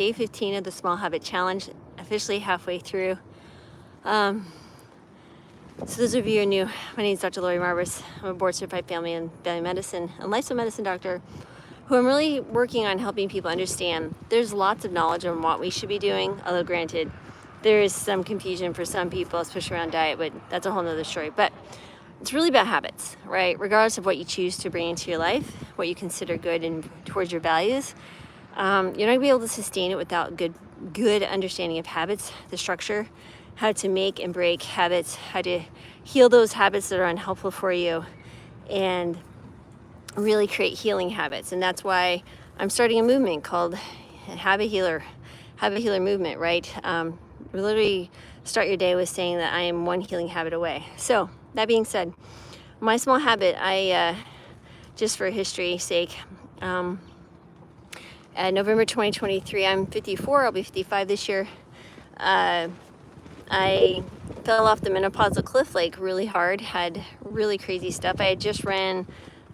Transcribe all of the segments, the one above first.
day 15 of the Small Habit Challenge, officially halfway through. So those of you who are new, my name is Dr. Lori Marbas. I'm a board-certified family and medicine and lifestyle medicine doctor who I'm really working on helping people understand there's lots of knowledge on what we should be doing, although granted, there is some confusion for some people, especially around diet, but that's a whole nother story. But it's really about habits, right? Regardless of what you choose to bring into your life, what you consider good and towards your values, you're not gonna be able to sustain it without good understanding of habits, the structure, how to make and break habits, how to heal those habits that are unhelpful for you, and really create healing habits. And that's why I'm starting a movement called Habit Healer movement, right? Literally start your day with saying that I am one healing habit away. So that being said, my small habit, just for history's sake, November 2023, I'm 54, I'll be 55 this year. I fell off the menopausal cliff like really hard, had really crazy stuff. I had just ran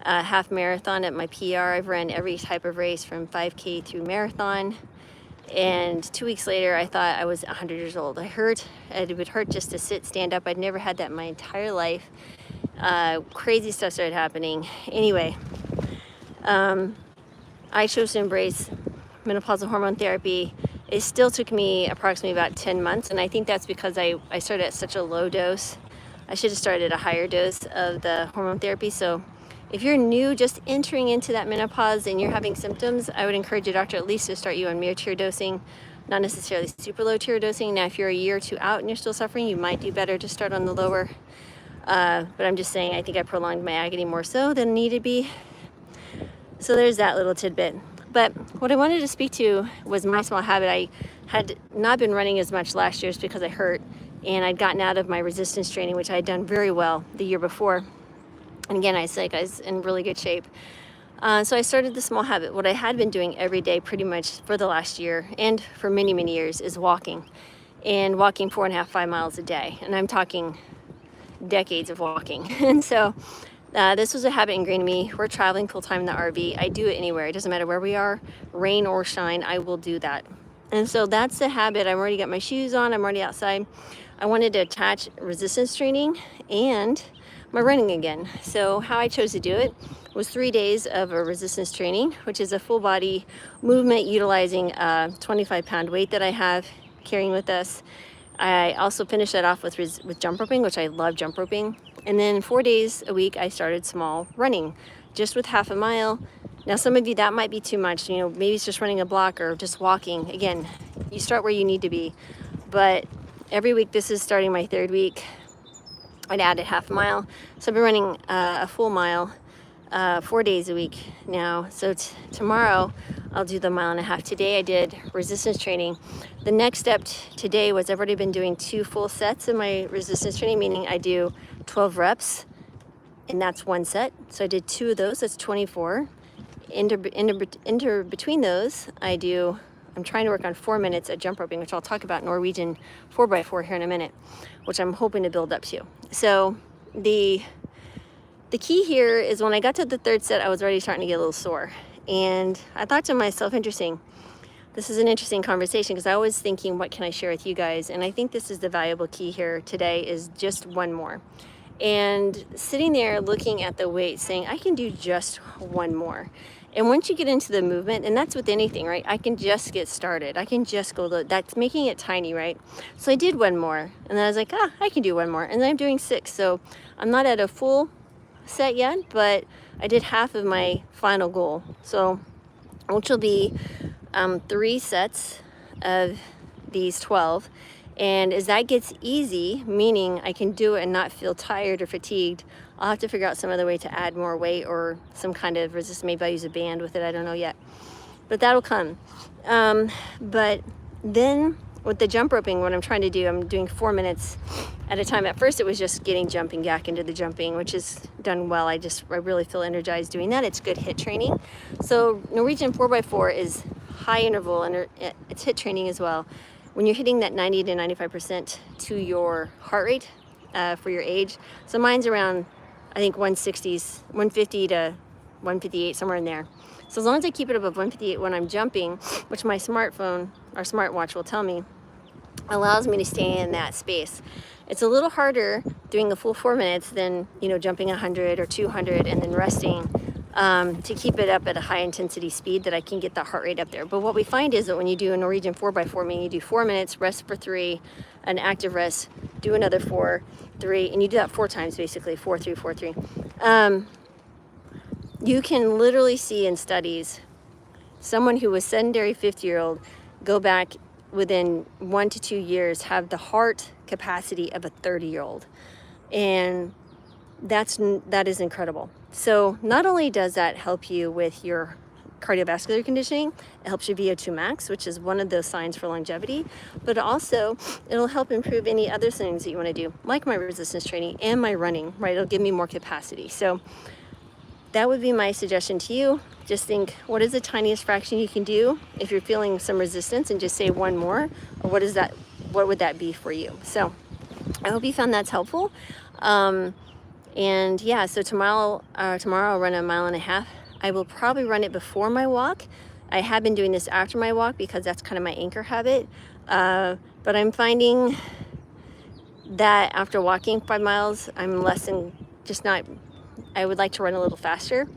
a half marathon at my PR. I've run every type of race from 5K through marathon. And 2 weeks later, I thought I was 100 years old. It would hurt just to sit, stand up. I'd never had that in my entire life. Crazy stuff started happening. Anyway, I chose to embrace menopausal hormone therapy. It still took me approximately about 10 months, and I think that's because I started at such a low dose. I should have started at a higher dose of the hormone therapy. So if you're new, just entering into that menopause and you're having symptoms, I would encourage your doctor at least to start you on mere-tier dosing, not necessarily super low-tier dosing. Now, if you're a year or two out and you're still suffering, you might do better to start on the lower. But I'm just saying, I think I prolonged my agony more so than needed be. So there's that little tidbit. But what I wanted to speak to was my small habit. I had not been running as much last year because I hurt, and I'd gotten out of my resistance training, which I had done very well the year before. And again, I was in really good shape. So I started the small habit. What I had been doing every day pretty much for the last year and for many, many years is walking. And walking 4.5, 5 miles a day. And I'm talking decades of walking. And so this was a habit ingrained in me. We're traveling full time in the RV. I do it anywhere. It doesn't matter where we are, rain or shine, I will do that. And so that's the habit. I've already got my shoes on. I'm already outside. I wanted to attach resistance training and my running again. So how I chose to do it was 3 days of a resistance training, which is a full body movement utilizing a 25-pound weight that I have carrying with us. I also finished that off with jump roping, which I love jump roping. And then 4 days a week, I started small running, just with half a mile. Now, some of you, that might be too much. You know, maybe it's just running a block or just walking. Again, you start where you need to be. But every week, this is starting my 3rd week, I'd added half a mile. So I've been running a full mile 4 days a week now. So tomorrow, I'll do the 1.5 miles. Today I did resistance training. The next step today was I've already been doing 2 full sets of my resistance training, meaning I do 12 reps, and that's 1 set. So I did 2 of those, that's 24. Between those, I'm trying to work on 4 minutes of jump roping, which I'll talk about Norwegian 4x4 here in a minute, which I'm hoping to build up to. So the key here is when I got to the 3rd set, I was already starting to get a little sore. And I thought to myself, this is an interesting conversation because I was thinking, what can I share with you guys? And I think this is the valuable key here today is just one more. And sitting there looking at the weight saying, I can do just one more. And once you get into the movement, and that's with anything, right? I can just get started. I can just go, that's making it tiny, right? So I did one more. And then I was like, I can do one more. And then I'm doing 6. So I'm not at a full set yet, but I did half of my final goal. So, which will be 3 sets of these 12. And as that gets easy, meaning I can do it and not feel tired or fatigued, I'll have to figure out some other way to add more weight or some kind of resistance. Maybe I'll use a band with it. I don't know yet, but that'll come. But then with the jump roping, what I'm trying to do, I'm doing 4 minutes at a time. At first, it was just getting jumping back into the jumping, which is done well. I really feel energized doing that. It's good HIIT training. So Norwegian 4x4 is high interval, and it's HIIT training as well. When you're hitting that 90 to 95% to your heart rate for your age. So mine's around, I think 160s, 150 to 158, somewhere in there. So as long as I keep it above 158 when I'm jumping, which my smartphone or smartwatch will tell me, allows me to stay in that space. It's a little harder doing a full 4 minutes than, you know, jumping 100 or 200 and then resting, to keep it up at a high intensity speed that I can get the heart rate up there. But what we find is that when you do a Norwegian 4x4, meaning you do 4 minutes, rest for 3, an active rest, do another 4, 3, and you do that 4 times basically, 4, 3, 4, 3. You can literally see in studies someone who was sedentary 50-year-old go back within 1 to 2 years have the heart capacity of a 30-year-old, and that is incredible. So not only does that help you with your cardiovascular conditioning, it helps your VO2 max, which is one of those signs for longevity, but also it'll help improve any other things that you want to do, like my resistance training and my running, right? It'll give me more capacity. So that would be my suggestion to you. Just think, what is the tiniest fraction you can do if you're feeling some resistance, and just say one more, or what would that be for you? So I hope you found that's helpful. And yeah, so tomorrow I'll run a 1.5 miles. I will probably run it before my walk. I have been doing this after my walk because that's kind of my anchor habit. But I'm finding that after walking 5 miles, I'm I would like to run a little faster.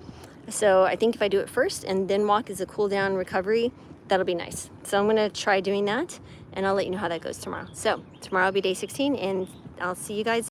So I think if I do it first and then walk as a cool down recovery, that'll be nice. So I'm gonna try doing that, and I'll let you know how that goes tomorrow. So tomorrow will be day 16, and I'll see you guys